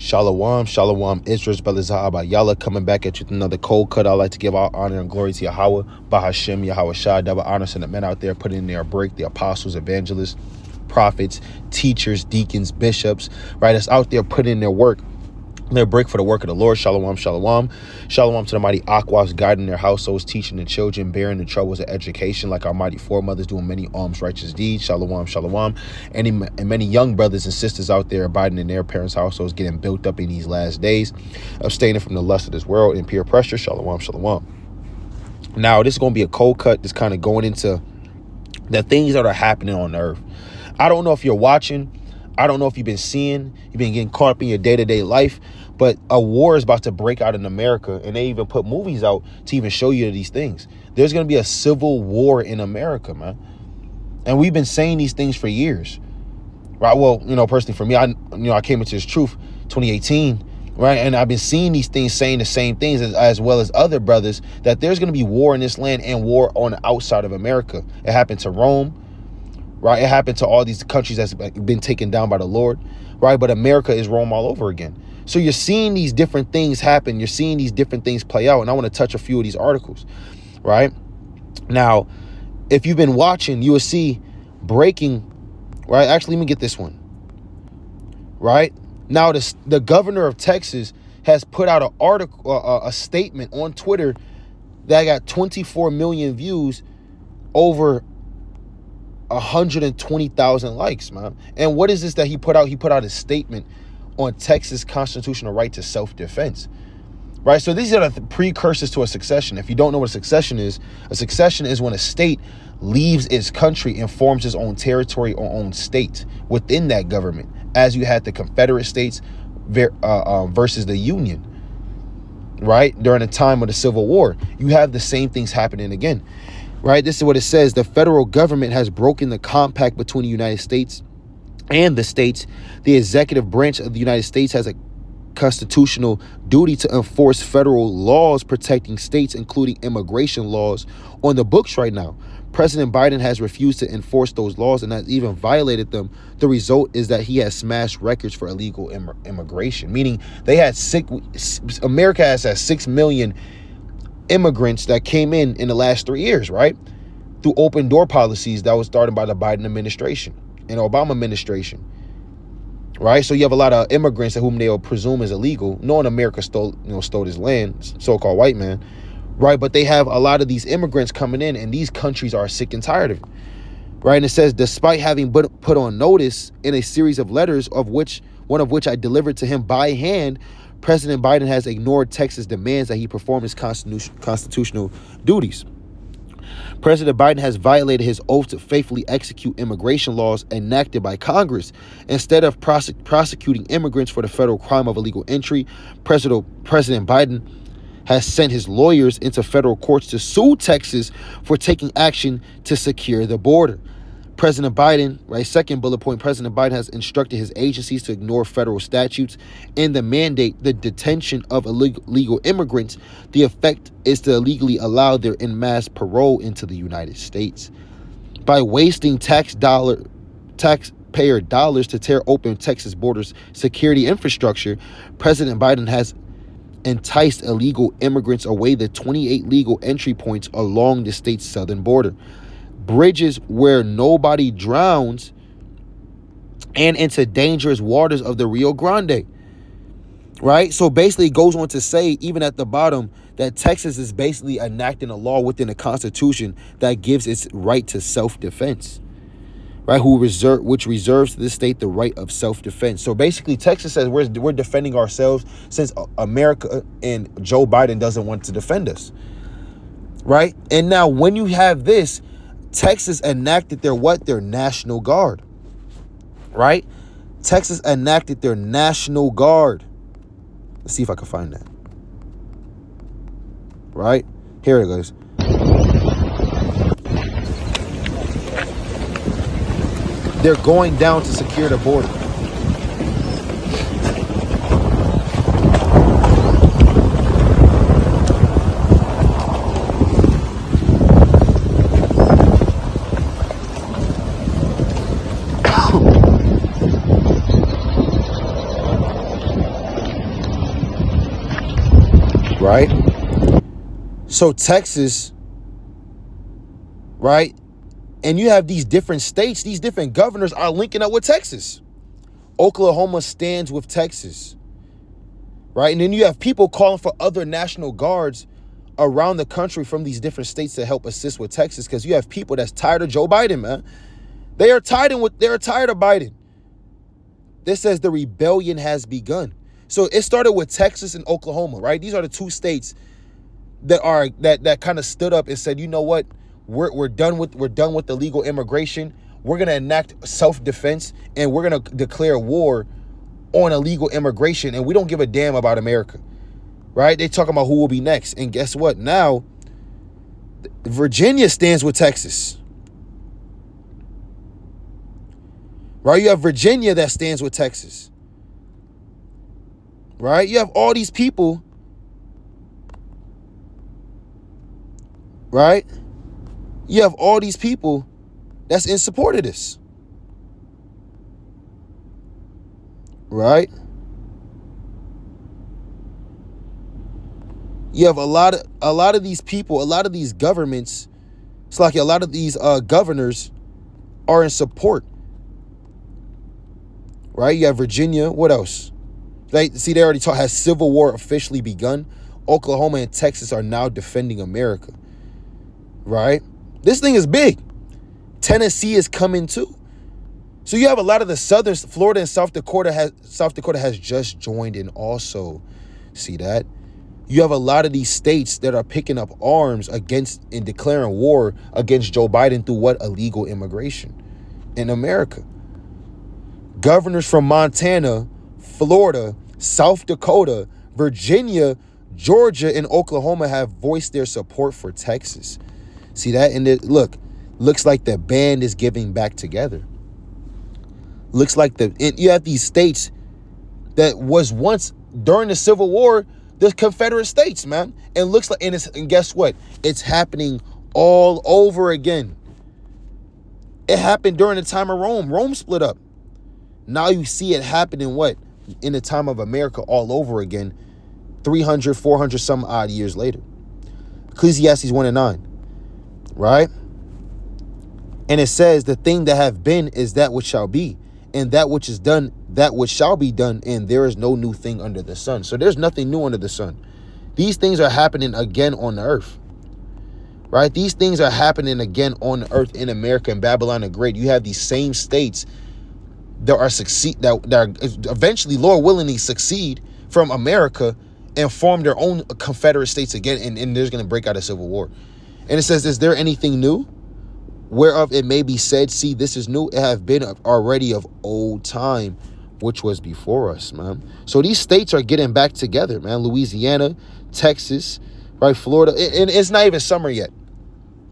Shalom, shalom, Israel's brothers, Yalla, coming back at you with another cold cut. I'd like to give all honor and glory to Yahweh, Bahashem, Yahweh Shah, double honor to the men out there putting in their break, the apostles, evangelists, prophets, teachers, deacons, bishops, right? That's out there putting in their work, their break for the work of the Lord. Shalom, shalom. Shalom to the mighty Aquas guiding their households, teaching the children, bearing the troubles of education like our mighty foremothers, doing many alms, righteous deeds. Shalom, shalom. And many young brothers and sisters out there abiding in their parents' households, getting built up in these last days, abstaining from the lust of this world and peer pressure. Shalom, shalom. Now, this is going to be a cold cut. This kind of going into the things that are happening on earth. I don't know if you're watching. I don't know if you've been seeing, you've been getting caught up in your day-to-day life, but a war is about to break out in America, and they even put movies out to even show you these things. There's going to be a civil war in America, man. And we've been saying these things for years, right? Well, personally for me, I came into this truth 2018, right? And I've been seeing these things saying the same things as well as other brothers, that there's going to be war in this land and war on the outside of America. It happened to Rome. Right, it happened to all these countries that's been taken down by the Lord, right? But America is Rome all over again. So you're seeing these different things happen. You're seeing these different things play out. And I want to touch a few of these articles, right? Now, if you've been watching, you will see breaking, right? Actually, let me get this one, right? Now, the governor of Texas has put out an article, a statement on Twitter that got 24 million views, over 120,000 likes, man. And what is this that he put out? He put out a statement on Texas constitutional right to self-defense, right? So these are the precursors to a succession. If you don't know what a succession is when a state leaves its country and forms its own territory or own state within that government, as you had the Confederate States versus the Union, right? During the time of the Civil War, you have the same things happening again. Right, this is what it says. The federal government has broken the compact between the United States and the states. The executive branch of the United States has a constitutional duty to enforce federal laws protecting states, including immigration laws, on the books right now. President Biden has refused to enforce those laws and has even violated them. The result is that he has smashed records for illegal immigration, meaning America has had 6 million immigrants that came in the last 3 years, right? Through open door policies that was started by the Biden administration and Obama administration, right? So you have a lot of immigrants whom they'll presume is illegal, knowing America stole this land, so-called white man, right? But they have a lot of these immigrants coming in, and these countries are sick and tired of it, right? And it says, despite having put on notice in a series of letters, one of which I delivered to him by hand, President Biden has ignored Texas' demands that he perform his constitutional duties. President Biden has violated his oath to faithfully execute immigration laws enacted by Congress. Instead of prosecuting immigrants for the federal crime of illegal entry, President Biden has sent his lawyers into federal courts to sue Texas for taking action to secure the border. President Biden, right, second bullet point, President Biden has instructed his agencies to ignore federal statutes and the mandate the detention of illegal immigrants. The effect is to illegally allow their en masse parole into the United States. By wasting taxpayer dollars to tear open Texas border's security infrastructure, President Biden has enticed illegal immigrants away the 28 legal entry points along the state's southern border, bridges where nobody drowns, and into dangerous waters of the Rio Grande, right? So basically it goes on to say, even at the bottom, that Texas is basically enacting a law within the Constitution that gives its right to self-defense, right? Which reserves to the state the right of self-defense. So basically Texas says we're defending ourselves since America and Joe Biden doesn't want to defend us, right? And now when you have this, Texas enacted their National Guard, right? Texas enacted their National Guard. Let's see if I can find that. Right? Here it goes. They're going down to secure the border. right? So Texas, right? And you have these different states, these different governors are linking up with Texas. Oklahoma stands with Texas, right? And then you have people calling for other National Guards around the country from these different states to help assist with Texas, because you have people that's tired of Joe Biden, man. They're tired of Biden. This says the rebellion has begun. So it started with Texas and Oklahoma, right? These are the two states that kind of stood up and said, you know what, we're done with the legal immigration. We're gonna enact self-defense and we're gonna declare war on illegal immigration, and we don't give a damn about America, right? They talking about who will be next, and guess what? Now Virginia stands with Texas, right? You have Virginia that stands with Texas, right? You have all these people, right? You have all these people that's in support of this, right? You have a lot of these people, a lot of these governments. It's like a lot of these governors are in support, right? You have Virginia. What else? They already has civil war officially begun. Oklahoma and Texas are now defending America, right? This thing is big. Tennessee is coming too. So you have a lot of the southern Florida and South Dakota has just joined in also. See that? You have a lot of these states that are picking up arms against and declaring war against Joe Biden through what? Illegal immigration in America. Governors from Montana, Florida, South Dakota, Virginia, Georgia, and Oklahoma have voiced their support for Texas. See that? And looks like the band is giving back together. Looks like you have these states that was once during the Civil War the Confederate States, man. And looks like, and guess what? It's happening all over again. It happened during the time of Rome. Rome split up. Now you see it happening what? In the time of America all over again, 300, 400 some odd years later. Ecclesiastes 1:9, right? And it says, the thing that have been is that which shall be, and that which is done, that which shall be done, and there is no new thing under the sun. So there's nothing new under the sun. These things are happening again on the earth, right? These things are happening again on the earth in America and Babylon the Great. You have these same states that are eventually, Lord willingly, succeed from America and form their own Confederate states again, and there's going to break out a civil war. And it says, is there anything new? Whereof it may be said, see, this is new. It have been already of old time, which was before us, man. So these states are getting back together, man. Louisiana, Texas, right? Florida. And it's not even summer yet.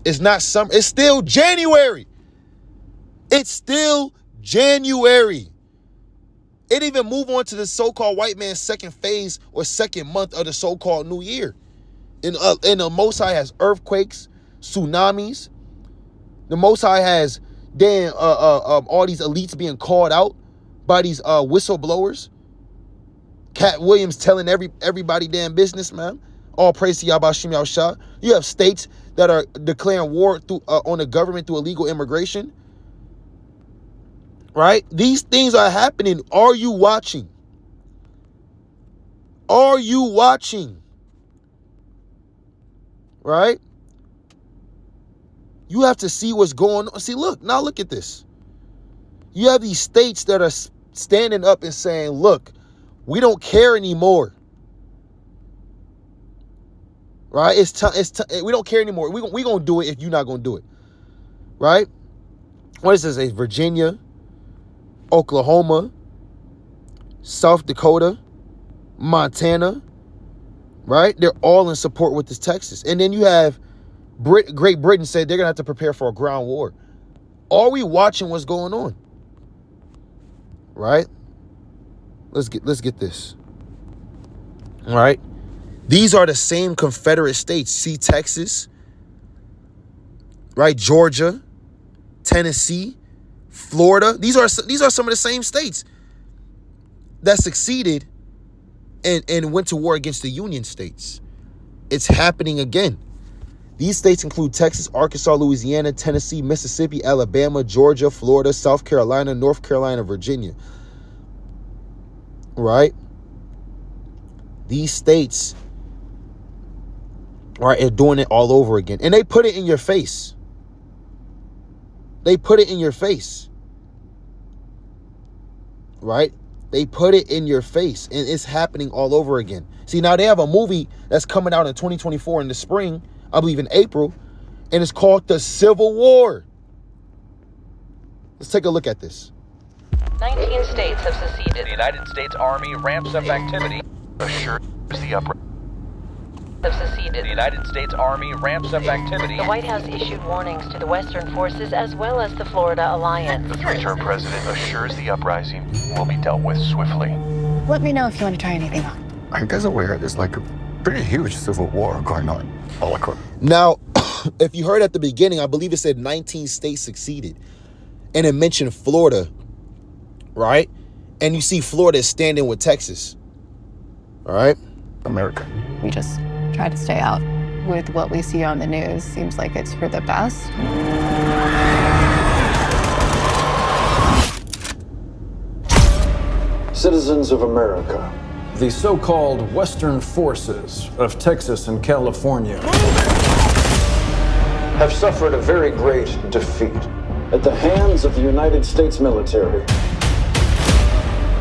It's not summer. It's still January. It's still January. It even move on to the so-called white man's second phase or second month of the so-called new year. And the Most High has earthquakes, tsunamis. The Most High has all these elites being called out by these whistleblowers. Cat Williams telling everybody damn business, man. All praise to Yahweh Shem Yahushua. You have states that are declaring war on the government through illegal immigration. Right? These things are happening. Are you watching? Are you watching? Right? You have to see what's going on. See, look at this. You have these states that are standing up and saying, look, we don't care anymore. Right? We don't care anymore. We going to do it if you're not going to do it. Right? What is this? Virginia, Oklahoma, South Dakota, Montana. Right? They're all in support with this Texas. And then you have Great Britain said they're going to have to prepare for a ground war. Are we watching what's going on? Right? Let's get this. All right? These are the same Confederate states. See, Texas, right? Georgia, Tennessee, Florida. These are some of the same states that succeeded and went to war against the Union states. It's happening again. These states include Texas, Arkansas, Louisiana, Tennessee, Mississippi, Alabama, Georgia, Florida, South Carolina, North Carolina, Virginia. Right? These states are doing it all over again. And they put it in your face. They put it in your face. Right? They put it in your face. And it's happening all over again. See, now they have a movie that's coming out in 2024 in the spring, I believe in April, and it's called The Civil War. Let's take a look at this. 19 states have seceded. The United States Army ramps up activity. Assures the uprising. Have seceded. The United States Army ramps up activity. The White House issued warnings to the Western forces as well as the Florida Alliance. The three-term president assures the uprising will be dealt with swiftly. Let me know if you want to try anything on. Are you guys aware there's like a pretty huge civil war going on all across? Now, if you heard at the beginning, I believe it said 19 states succeeded. And it mentioned Florida, right? And you see Florida is standing with Texas, all right? America. We just try to stay out with what we see on the news. Seems like it's for the best. Citizens of America. The so-called Western forces of Texas and California Have suffered a very great defeat at the hands of the United States military.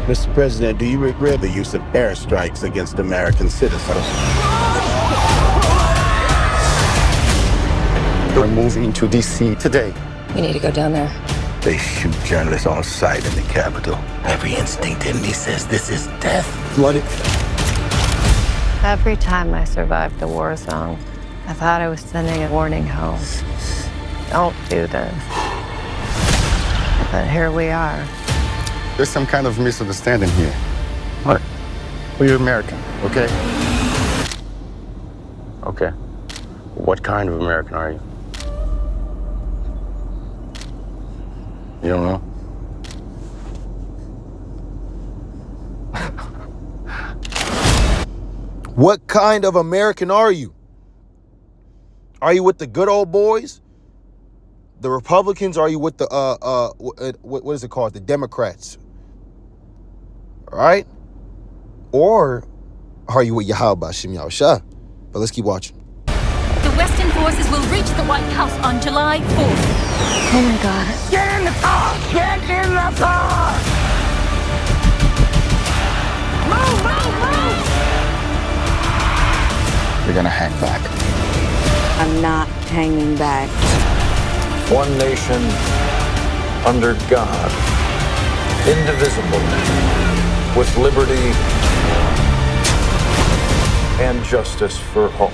Mr. President, do you regret the use of airstrikes against American citizens? We're moving to D.C. today. We need to go down there. They shoot journalists on sight in the Capitol. Every instinct in me says this is death. Bloody. Every time I survived the war zone, I thought I was sending a warning home. Don't do this. But here we are. There's some kind of misunderstanding here. What? We're American, okay? Okay. What kind of American are you? You don't know? What kind of American are you? Are you with the good old boys? The Republicans? Are you with the, what is it called? The Democrats? All right? Or are you with Yahweh Bashim Yahushua? But let's keep watching. The Western forces will reach the White House on July 4th. Oh my God. Get in the car! Get in the car! Move! You're gonna hang back. I'm not hanging back. One nation under God, indivisible, with liberty and justice for all.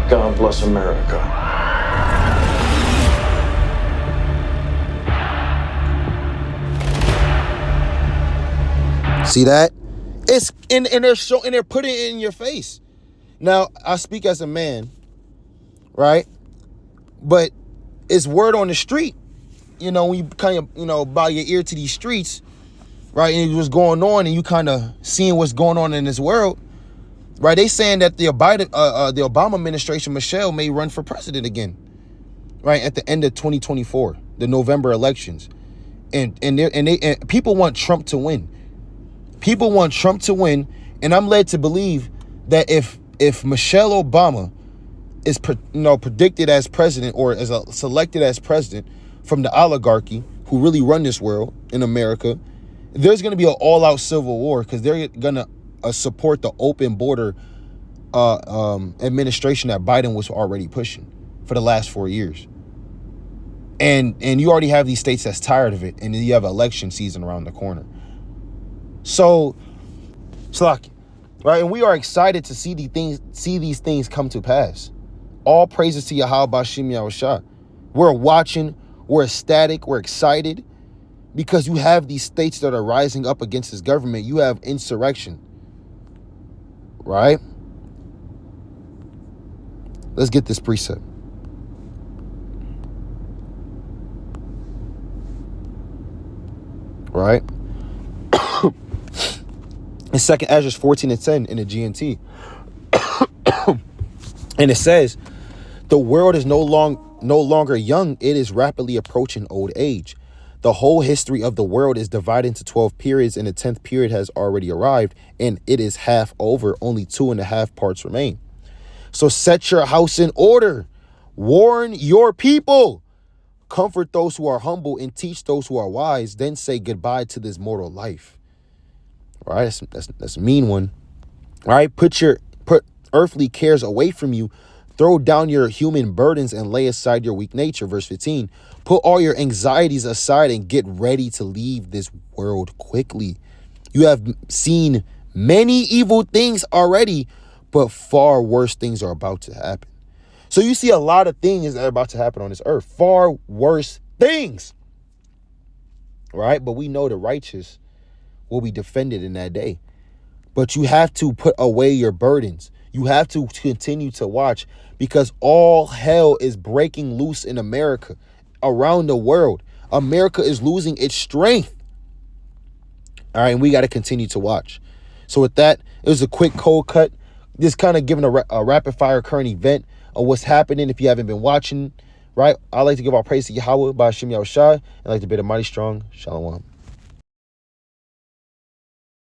God bless America. See that? It's and they're putting it in your face. Now, I speak as a man, right? But it's word on the street. You know, when you kind of, bow your ear to these streets, right? And what's going on, and you kind of seeing what's going on in this world, right? They saying that the Obama administration, Michelle, may run for president again, right? At the end of 2024, the November elections, and people want Trump to win. People want Trump to win, and I'm led to believe that if Michelle Obama is predicted as president or as selected as president from the oligarchy who really run this world in America, there's going to be an all-out civil war because they're going to support the open border administration that Biden was already pushing for the last 4 years. And you already have these states that's tired of it, and then you have election season around the corner. So, Slaki, right? And we are excited to see these things come to pass. All praises to Yahweh Bashim Yahushua. We're watching, we're ecstatic, we're excited because you have these states that are rising up against this government. You have insurrection, right? Let's get this precept. Right? In 2nd Ezra 14:10 in the GNT. And it says, the world is no longer young, it is rapidly approaching old age. The whole history of the world is divided into 12 periods, and the 10th period has already arrived, and it is half over. Only 2.5 parts remain. So set your house in order. Warn your people. Comfort those who are humble and teach those who are wise. Then say goodbye to this mortal life. All right, that's a mean one. All right, put earthly cares away from you. Throw down your human burdens and lay aside your weak nature. Verse 15. Put all your anxieties aside and get ready to leave this world quickly. You have seen many evil things already, but far worse things are about to happen. So you see a lot of things that are about to happen on this earth. Far worse things. Right? But we know the righteous will be defended in that day. But you have to put away your burdens. You have to continue to watch, because all hell is breaking loose in America, around the world. America is losing its strength. All right, and we got to continue to watch. So with that, it was a quick cold cut. Just kind of giving a rapid fire current event of what's happening. If you haven't been watching, right? I like to give our praise to Yahweh by Hashem Yahushua, and like to bid a mighty strong shalom.